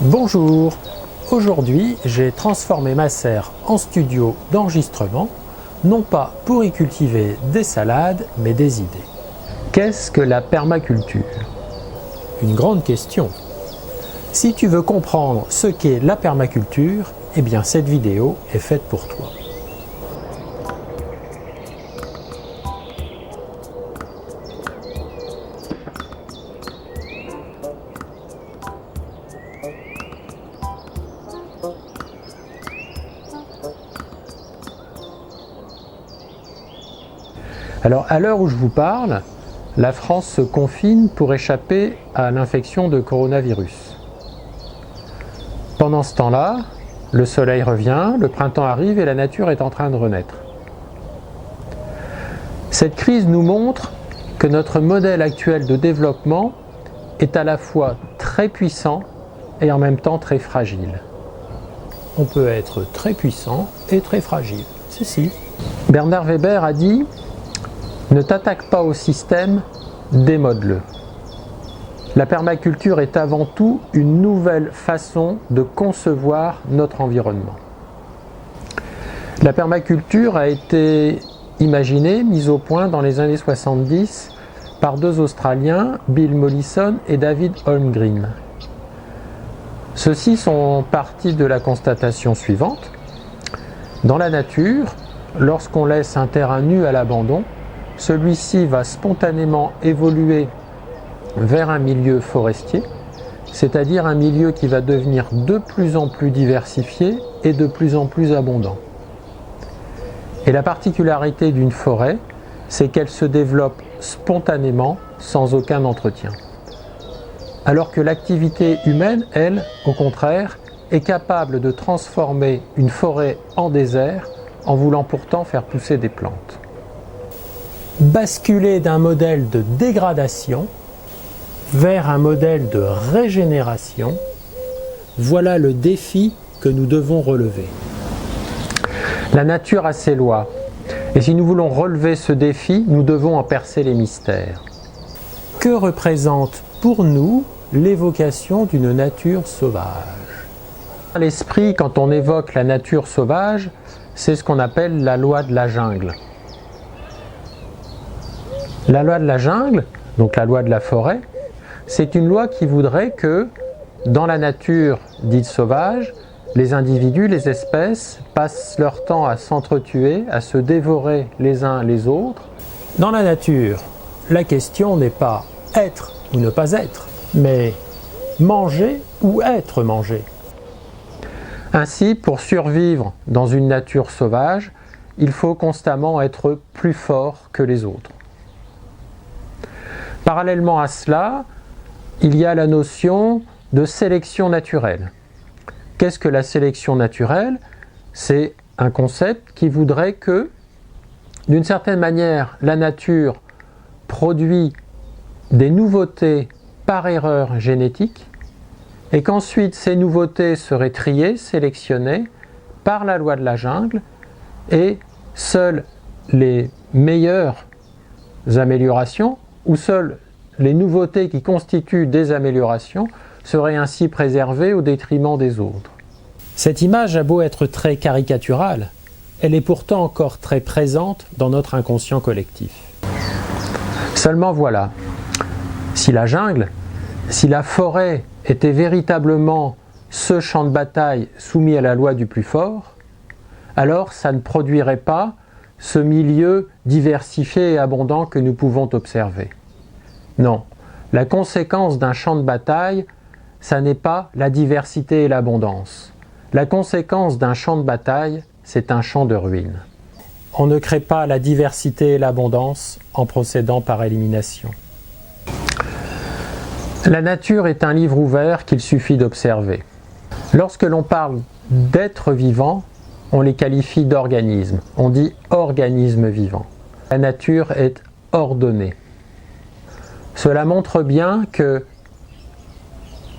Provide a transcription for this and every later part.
Bonjour, aujourd'hui j'ai transformé ma serre en studio d'enregistrement, non pas pour y cultiver des salades, mais des idées. Qu'est-ce que la permaculture? Une grande question. Si tu veux comprendre ce qu'est la permaculture, eh bien cette vidéo est faite pour toi. Alors, à l'heure où je vous parle, la France se confine pour échapper à l'infection de coronavirus. Pendant ce temps-là, le soleil revient, le printemps arrive et la nature est en train de renaître. Cette crise nous montre que notre modèle actuel de développement est à la fois très puissant et en même temps très fragile. On peut être très puissant et très fragile. Si. Bernard Weber a dit: ne t'attaque pas au système, démode-le. La permaculture est avant tout une nouvelle façon de concevoir notre environnement. La permaculture a été imaginée, mise au point dans les années 70 par deux Australiens, Bill Mollison et David Holmgreen. Ceux-ci sont partis de la constatation suivante: dans la nature, lorsqu'on laisse un terrain nu à l'abandon, celui-ci va spontanément évoluer vers un milieu forestier, c'est-à-dire un milieu qui va devenir de plus en plus diversifié et de plus en plus abondant. Et la particularité d'une forêt, c'est qu'elle se développe spontanément, sans aucun entretien. Alors que l'activité humaine, elle, au contraire, est capable de transformer une forêt en désert en voulant pourtant faire pousser des plantes. Basculer d'un modèle de dégradation vers un modèle de régénération, voilà le défi que nous devons relever. La nature a ses lois, et si nous voulons relever ce défi, nous devons en percer les mystères. Que représente pour nous l'évocation d'une nature sauvage? À l'esprit, quand on évoque la nature sauvage, c'est ce qu'on appelle la loi de la jungle. La loi de la jungle, donc la loi de la forêt, c'est une loi qui voudrait que, dans la nature dite sauvage, les individus, les espèces, passent leur temps à s'entretuer, à se dévorer les uns les autres. Dans la nature, la question n'est pas être ou ne pas être, mais manger ou être mangé. Ainsi, pour survivre dans une nature sauvage, il faut constamment être plus fort que les autres. Parallèlement à cela, il y a la notion de sélection naturelle. Qu'est-ce que la sélection naturelle? C'est un concept qui voudrait que, d'une certaine manière, la nature produit des nouveautés par erreur génétique et qu'ensuite ces nouveautés seraient triées, sélectionnées par la loi de la jungle et seules les meilleures améliorations ou seules les nouveautés qui constituent des améliorations seraient ainsi préservées au détriment des autres. Cette image a beau être très caricaturale, elle est pourtant encore très présente dans notre inconscient collectif. Seulement voilà, si la jungle, si la forêt était véritablement ce champ de bataille soumis à la loi du plus fort, alors ça ne produirait pas ce milieu diversifié et abondant que nous pouvons observer. Non, la conséquence d'un champ de bataille, ça n'est pas la diversité et l'abondance. La conséquence d'un champ de bataille, c'est un champ de ruines. On ne crée pas la diversité et l'abondance en procédant par élimination. La nature est un livre ouvert qu'il suffit d'observer. Lorsque l'on parle d'êtres vivants, on les qualifie d'organismes. On dit organisme vivant. La nature est ordonnée. Cela montre bien que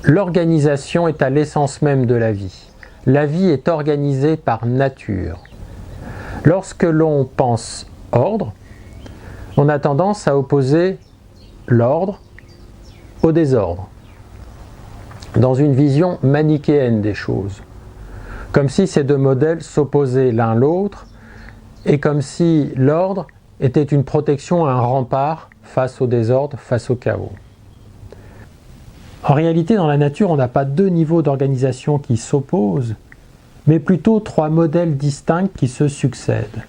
l'organisation est à l'essence même de la vie. La vie est organisée par nature. Lorsque l'on pense ordre, on a tendance à opposer l'ordre au désordre. dans une vision manichéenne des choses, comme si ces deux modèles s'opposaient l'un l'autre et comme si l'ordre était une protection, un rempart face au désordre, face au chaos. En réalité, dans la nature, on n'a pas deux niveaux d'organisation qui s'opposent, mais plutôt trois modèles distincts qui se succèdent.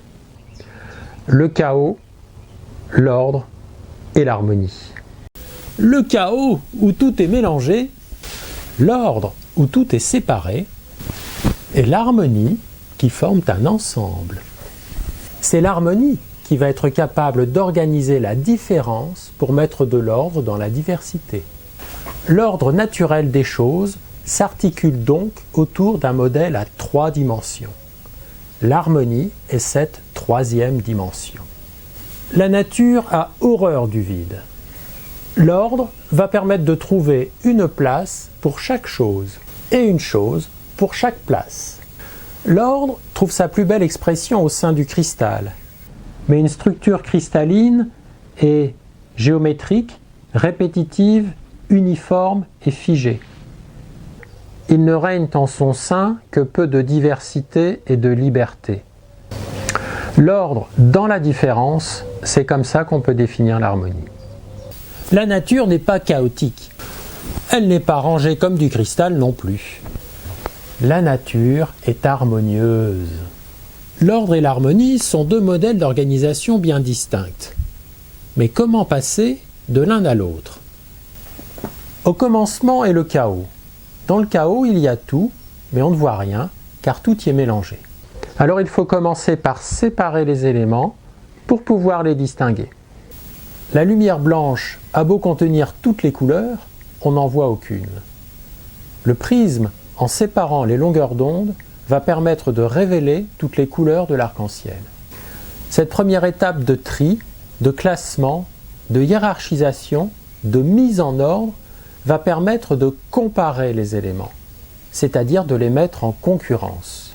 Le chaos, l'ordre et l'harmonie. Le chaos où tout est mélangé, l'ordre où tout est séparé, et l'harmonie qui forment un ensemble. C'est l'harmonie qui va être capable d'organiser la différence pour mettre de l'ordre dans la diversité. L'ordre naturel des choses s'articule donc autour d'un modèle à trois dimensions. L'harmonie est cette troisième dimension. La nature a horreur du vide. L'ordre va permettre de trouver une place pour chaque chose et une chose pour chaque place. L'ordre trouve sa plus belle expression au sein du cristal. Mais une structure cristalline est géométrique, répétitive, uniforme et figée. Il ne règne en son sein que peu de diversité et de liberté. L'ordre dans la différence, c'est comme ça qu'on peut définir l'harmonie. La nature n'est pas chaotique. Elle n'est pas rangée comme du cristal non plus. La nature est harmonieuse. L'ordre et l'harmonie sont deux modèles d'organisation bien distincts. Mais comment passer de l'un à l'autre ? Au commencement est le chaos. Dans le chaos, il y a tout, mais on ne voit rien, car tout y est mélangé. Alors il faut commencer par séparer les éléments pour pouvoir les distinguer. La lumière blanche a beau contenir toutes les couleurs, on n'en voit aucune. Le prisme, en séparant les longueurs d'onde, va permettre de révéler toutes les couleurs de l'arc-en-ciel. Cette première étape de tri, de classement, de hiérarchisation, de mise en ordre, va permettre de comparer les éléments, c'est-à-dire de les mettre en concurrence.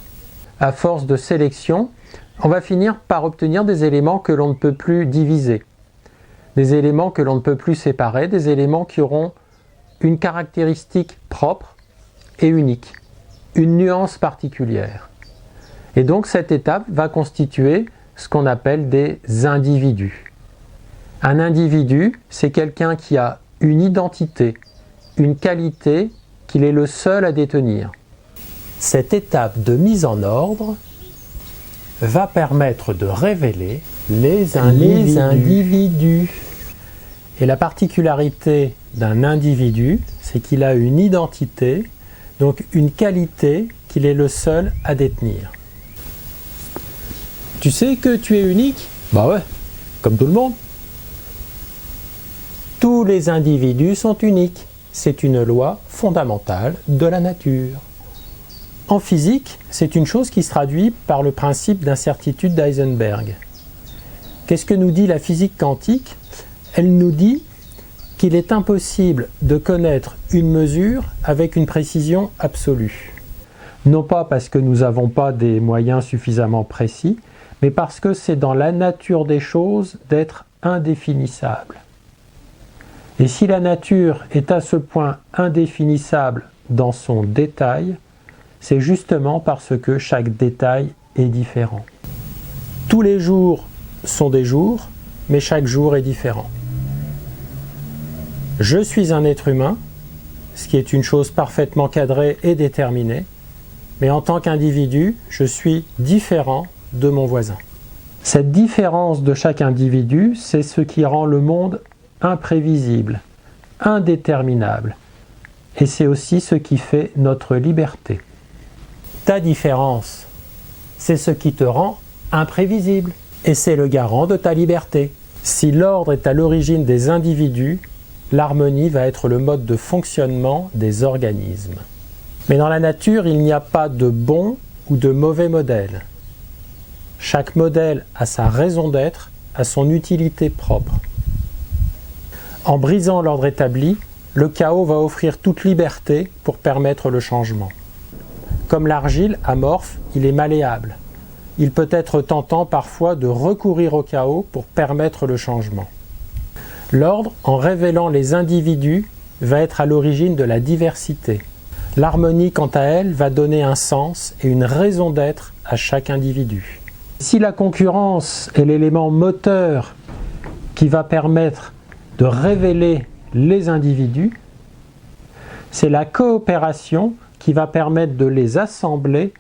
À force de sélection, on va finir par obtenir des éléments que l'on ne peut plus diviser, des éléments que l'on ne peut plus séparer, des éléments qui auront une caractéristique propre et unique, une nuance particulière. Et donc cette étape va constituer ce qu'on appelle des individus. Un individu, c'est quelqu'un qui a une identité, une qualité qu'il est le seul à détenir. Cette étape de mise en ordre va permettre de révéler les individus. Et la particularité d'un individu, c'est qu'il a une identité, donc une qualité qu'il est le seul à détenir. Tu sais que tu es unique ? Bah ouais, comme tout le monde. Tous les individus sont uniques. C'est une loi fondamentale de la nature. En physique, c'est une chose qui se traduit par le principe d'incertitude d'Heisenberg. Qu'est-ce que nous dit la physique quantique ? Elle nous dit qu'il est impossible de connaître une mesure avec une précision absolue. Non pas parce que nous n'avons pas des moyens suffisamment précis, mais parce que c'est dans la nature des choses d'être indéfinissable. Et si la nature est à ce point indéfinissable dans son détail, c'est justement parce que chaque détail est différent. Tous les jours sont des jours, mais chaque jour est différent. Je suis un être humain, ce qui est une chose parfaitement cadrée et déterminée, mais en tant qu'individu, je suis différent de mon voisin. Cette différence de chaque individu, c'est ce qui rend le monde imprévisible, indéterminable, et c'est aussi ce qui fait notre liberté. Ta différence, c'est ce qui te rend imprévisible, et c'est le garant de ta liberté. Si l'ordre est à l'origine des individus, l'harmonie va être le mode de fonctionnement des organismes. Mais dans la nature, il n'y a pas de bon ou de mauvais modèle. Chaque modèle a sa raison d'être, a son utilité propre. En brisant l'ordre établi, le chaos va offrir toute liberté pour permettre le changement. Comme l'argile amorphe, il est malléable. Il peut être tentant parfois de recourir au chaos pour permettre le changement. L'ordre, en révélant les individus, va être à l'origine de la diversité. L'harmonie, quant à elle, va donner un sens et une raison d'être à chaque individu. Si la concurrence est l'élément moteur qui va permettre de révéler les individus, c'est la coopération qui va permettre de les assembler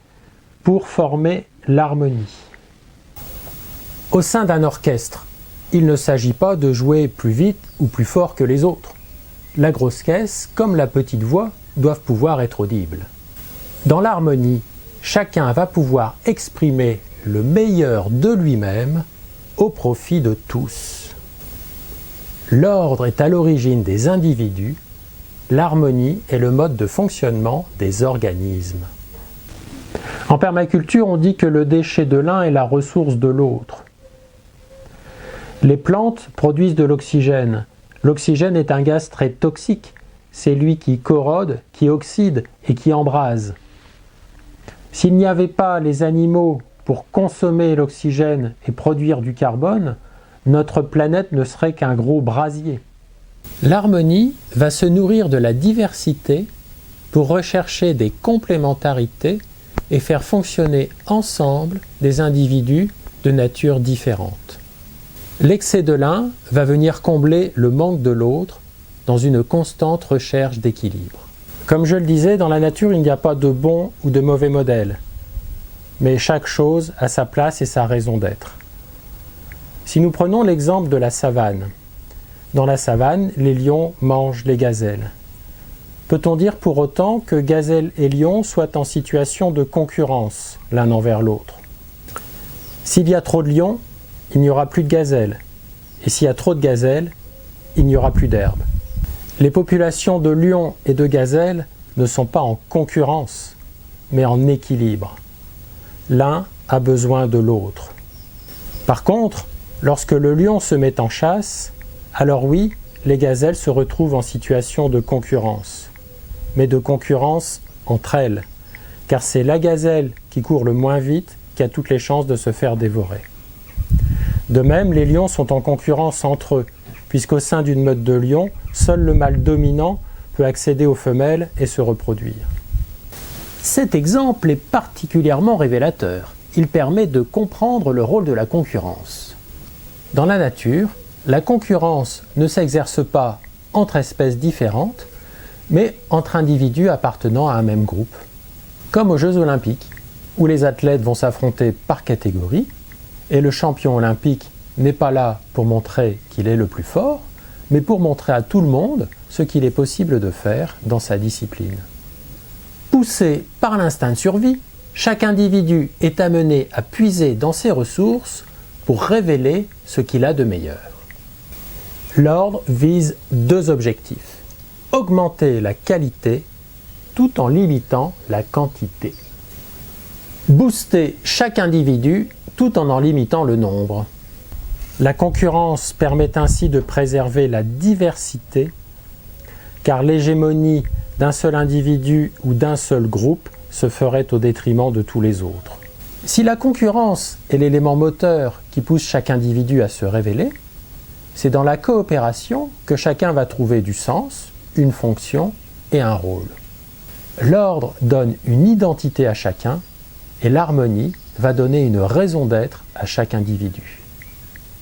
pour former l'harmonie. Au sein d'un orchestre, il ne s'agit pas de jouer plus vite ou plus fort que les autres. La grosse caisse, comme la petite voix, doivent pouvoir être audibles. Dans l'harmonie, chacun va pouvoir exprimer le meilleur de lui-même au profit de tous. L'ordre est à l'origine des individus, l'harmonie est le mode de fonctionnement des organismes. En permaculture, on dit que le déchet de l'un est la ressource de l'autre. Les plantes produisent de l'oxygène. L'oxygène est un gaz très toxique. C'est lui qui corrode, qui oxyde et qui embrase. S'il n'y avait pas les animaux pour consommer l'oxygène et produire du carbone, notre planète ne serait qu'un gros brasier. L'harmonie va se nourrir de la diversité pour rechercher des complémentarités et faire fonctionner ensemble des individus de nature différente. L'excès de l'un va venir combler le manque de l'autre dans une constante recherche d'équilibre. Comme je le disais, dans la nature, il n'y a pas de bon ou de mauvais modèle, mais chaque chose a sa place et sa raison d'être. Si nous prenons l'exemple de la savane, dans la savane, les lions mangent les gazelles. Peut-on dire pour autant que gazelles et lions soient en situation de concurrence l'un envers l'autre? S'il y a trop de lions, il n'y aura plus de gazelles. Et s'il y a trop de gazelles, il n'y aura plus d'herbe. Les populations de lions et de gazelles ne sont pas en concurrence, mais en équilibre. L'un a besoin de l'autre. Par contre, lorsque le lion se met en chasse, alors oui, les gazelles se retrouvent en situation de concurrence, mais de concurrence entre elles, car c'est la gazelle qui court le moins vite qui a toutes les chances de se faire dévorer. De même, les lions sont en concurrence entre eux, puisqu'au sein d'une meute de lions, seul le mâle dominant peut accéder aux femelles et se reproduire. Cet exemple est particulièrement révélateur. Il permet de comprendre le rôle de la concurrence. Dans la nature, la concurrence ne s'exerce pas entre espèces différentes, mais entre individus appartenant à un même groupe, comme aux Jeux Olympiques, où les athlètes vont s'affronter par catégorie, et le champion olympique n'est pas là pour montrer qu'il est le plus fort, mais pour montrer à tout le monde ce qu'il est possible de faire dans sa discipline. Poussé par l'instinct de survie, chaque individu est amené à puiser dans ses ressources pour révéler ce qu'il a de meilleur. L'ordre vise deux objectifs: augmenter la qualité tout en limitant la quantité. Booster chaque individu tout en limitant le nombre. La concurrence permet ainsi de préserver la diversité, car l'hégémonie d'un seul individu ou d'un seul groupe se ferait au détriment de tous les autres. Si la concurrence est l'élément moteur qui pousse chaque individu à se révéler, c'est dans la coopération que chacun va trouver du sens, une fonction et un rôle. L'ordre donne une identité à chacun et l'harmonie va donner une raison d'être à chaque individu.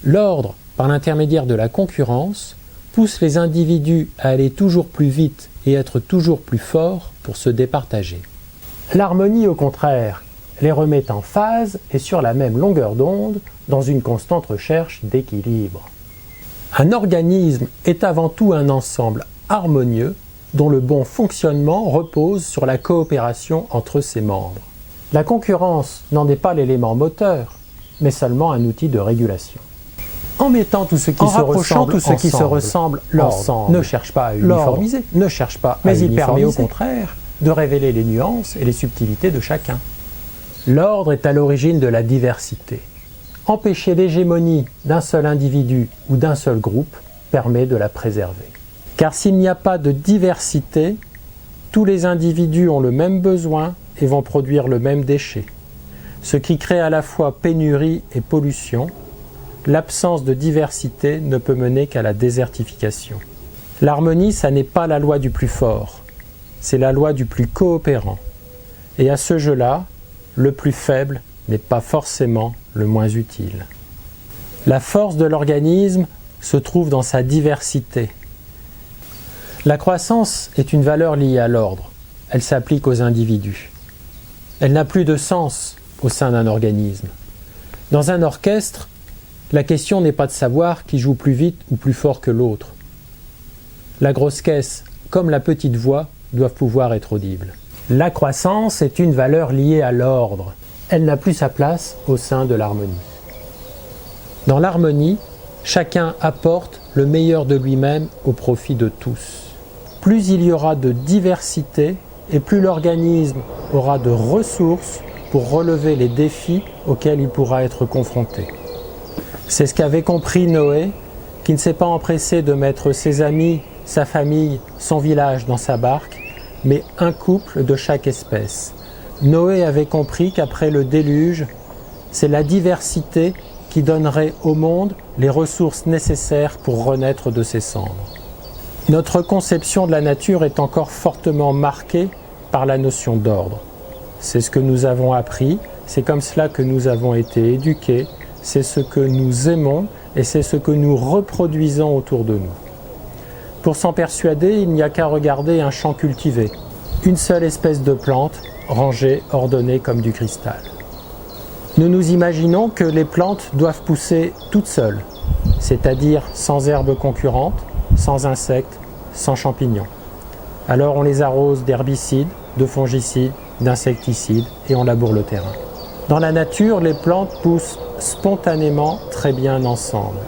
L'ordre, par l'intermédiaire de la concurrence, pousse les individus à aller toujours plus vite et être toujours plus forts pour se départager. L'harmonie, au contraire, les remet en phase et sur la même longueur d'onde dans une constante recherche d'équilibre. Un organisme est avant tout un ensemble harmonieux dont le bon fonctionnement repose sur la coopération entre ses membres. La concurrence n'en est pas l'élément moteur, mais seulement un outil de régulation. En mettant tout ce qui se ressemble l'ordre ne cherche pas à uniformiser, mais il permet au contraire de révéler les nuances et les subtilités de chacun. L'ordre est à l'origine de la diversité. Empêcher l'hégémonie d'un seul individu ou d'un seul groupe permet de la préserver. Car s'il n'y a pas de diversité, tous les individus ont le même besoin et vont produire le même déchet, ce qui crée à la fois pénurie et pollution. L'absence de diversité ne peut mener qu'à la désertification. L'harmonie, ça n'est pas la loi du plus fort, c'est la loi du plus coopérant. Et à ce jeu-là, le plus faible n'est pas forcément le moins utile. La force de l'organisme se trouve dans sa diversité. La croissance est une valeur liée à l'ordre. Elle s'applique aux individus. Elle n'a plus de sens au sein d'un organisme. Dans un orchestre, la question n'est pas de savoir qui joue plus vite ou plus fort que l'autre. La grosse caisse, comme la petite voix, doivent pouvoir être audibles. La croissance est une valeur liée à l'ordre. Elle n'a plus sa place au sein de l'harmonie. Dans l'harmonie, chacun apporte le meilleur de lui-même au profit de tous. Plus il y aura de diversité et plus l'organisme aura de ressources pour relever les défis auxquels il pourra être confronté. C'est ce qu'avait compris Noé, qui ne s'est pas empressé de mettre ses amis, sa famille, son village dans sa barque, mais un couple de chaque espèce. Noé avait compris qu'après le déluge, c'est la diversité qui donnerait au monde les ressources nécessaires pour renaître de ses cendres. Notre conception de la nature est encore fortement marquée par la notion d'ordre. C'est ce que nous avons appris, c'est comme cela que nous avons été éduqués, c'est ce que nous aimons et c'est ce que nous reproduisons autour de nous. Pour s'en persuader, il n'y a qu'à regarder un champ cultivé, une seule espèce de plante, rangée, ordonnée comme du cristal. Nous nous imaginons que les plantes doivent pousser toutes seules, c'est-à-dire sans herbes concurrentes, sans insectes, sans champignons. Alors on les arrose d'herbicides, de fongicides, d'insecticides et on laboure le terrain. Dans la nature, les plantes poussent spontanément très bien ensemble.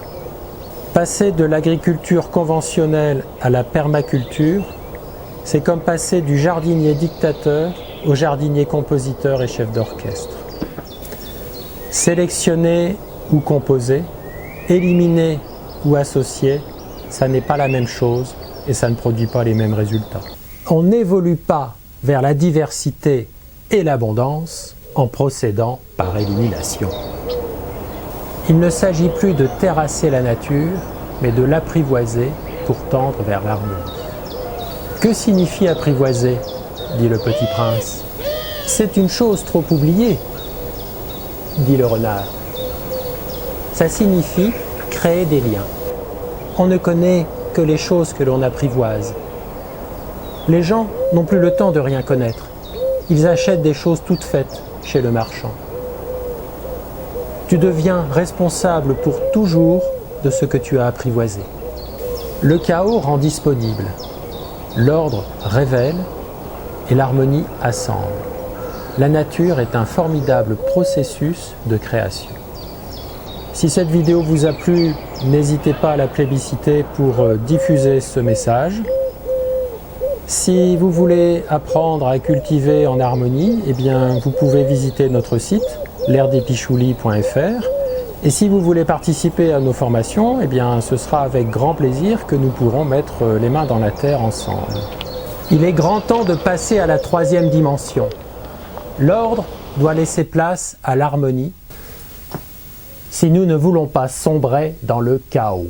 Passer de l'agriculture conventionnelle à la permaculture, c'est comme passer du jardinier dictateur au jardinier compositeur et chef d'orchestre. Sélectionner ou composer, éliminer ou associer, ça n'est pas la même chose et ça ne produit pas les mêmes résultats. On n'évolue pas vers la diversité et l'abondance en procédant par élimination. Il ne s'agit plus de terrasser la nature, mais de l'apprivoiser pour tendre vers l'harmonie. Que signifie apprivoiser ? Dit le petit prince. C'est une chose trop oubliée, dit le renard. Ça signifie créer des liens. On ne connaît que les choses que l'on apprivoise. Les gens n'ont plus le temps de rien connaître. Ils achètent des choses toutes faites chez le marchand. Tu deviens responsable pour toujours de ce que tu as apprivoisé. Le chaos rend disponible, l'ordre révèle et l'harmonie assemble. La nature est un formidable processus de création. Si cette vidéo vous a plu, n'hésitez pas à la plébisciter pour diffuser ce message. Si vous voulez apprendre à cultiver en harmonie, eh bien, vous pouvez visiter notre site l'airdespichoulis.fr. Et si vous voulez participer à nos formations, eh bien, ce sera avec grand plaisir que nous pourrons mettre les mains dans la terre ensemble. Il est grand temps de passer à la troisième dimension. L'ordre doit laisser place à l'harmonie si nous ne voulons pas sombrer dans le chaos.